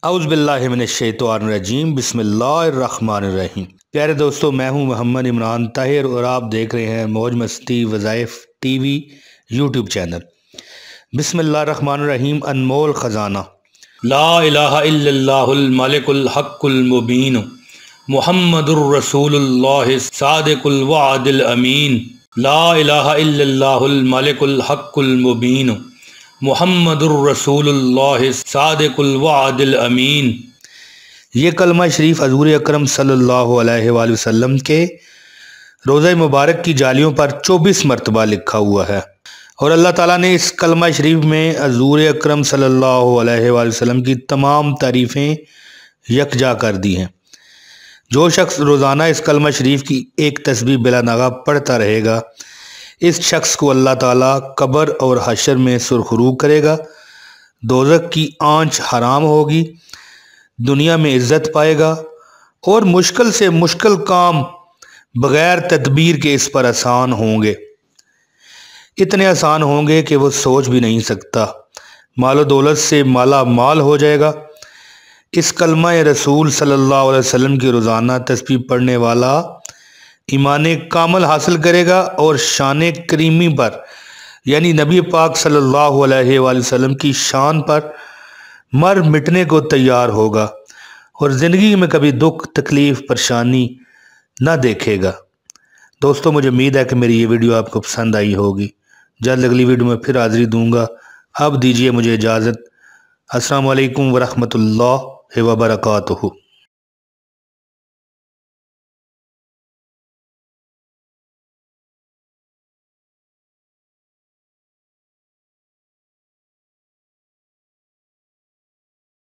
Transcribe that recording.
औज़ बिल्लाहि मिनश्शैतानिर्रजीम बिस्मिल्लाहिर्रहमानिर्रहीम। प्यारे दोस्तों, मैं हूं मोहम्मद इमरान ताहिर और आप देख रहे हैं मौज मस्ती वज़ाइफ टीवी यूट्यूब चैनल। बिस्मिल्लाहिर्रहमानिर्रहीम। अनमोल ख़जाना। ला इलाहा इल्लल्लाहुल मलिकुल हक़्क़ुल मुबीन मुहम्मदुर रसूलुल्लाह सादिकुल वअदिल अमीन। ला इलाहा इल्लल्लाहुल मलिकुल हक़्क़ुल मुबीन मुहम्मदुर रसूलुल्लाह सादिकुल वअदिल अमीन। ये कलमा शरीफ हज़ूर अकरम सल्लल्लाहु अलैहि वसल्लम के रोज़ा मुबारक की जालियों पर 24 मरतबा लिखा हुआ है और अल्लाह ताला ने इस कलमा शरीफ में हज़ूर अकरम सल्लल्लाहु अलैहि वसल्लम की तमाम तारीफ़ें यकजा कर दी हैं। जो शख्स रोज़ाना इस कलमा शरीफ की एक तस्बीह बिला नागा पढ़ता रहेगा, इस शख्स को अल्लाह ताला कब्र और हशर में सुरखरू करेगा, दोज़ख की आंच हराम होगी, दुनिया में इज़्ज़त पाएगा और मुश्किल से मुश्किल काम बग़ैर तदबीर के इस पर आसान होंगे। इतने आसान होंगे कि वो सोच भी नहीं सकता। मालो दौलत से माला माल हो जाएगा। इस कलमा रसूल सल्लल्लाहु अलैहि वसल्लम की रोज़ाना तस्बीह पढ़ने वाला ईमान कामल हासिल करेगा और शान करीमी पर यानी नबी पाक सल्लल्लाहु अलैहि वसल्लम की शान पर मर मिटने को तैयार होगा और ज़िंदगी में कभी दुख तकलीफ़ परेशानी ना देखेगा। दोस्तों, मुझे उम्मीद है कि मेरी ये वीडियो आपको पसंद आई होगी। जल्द अगली वीडियो में फिर हाज़िरी दूँगा। अब दीजिए मुझे इजाज़त। अस्सलामु अलैकुम वरहमतुल्लाहि वबरकातुहू।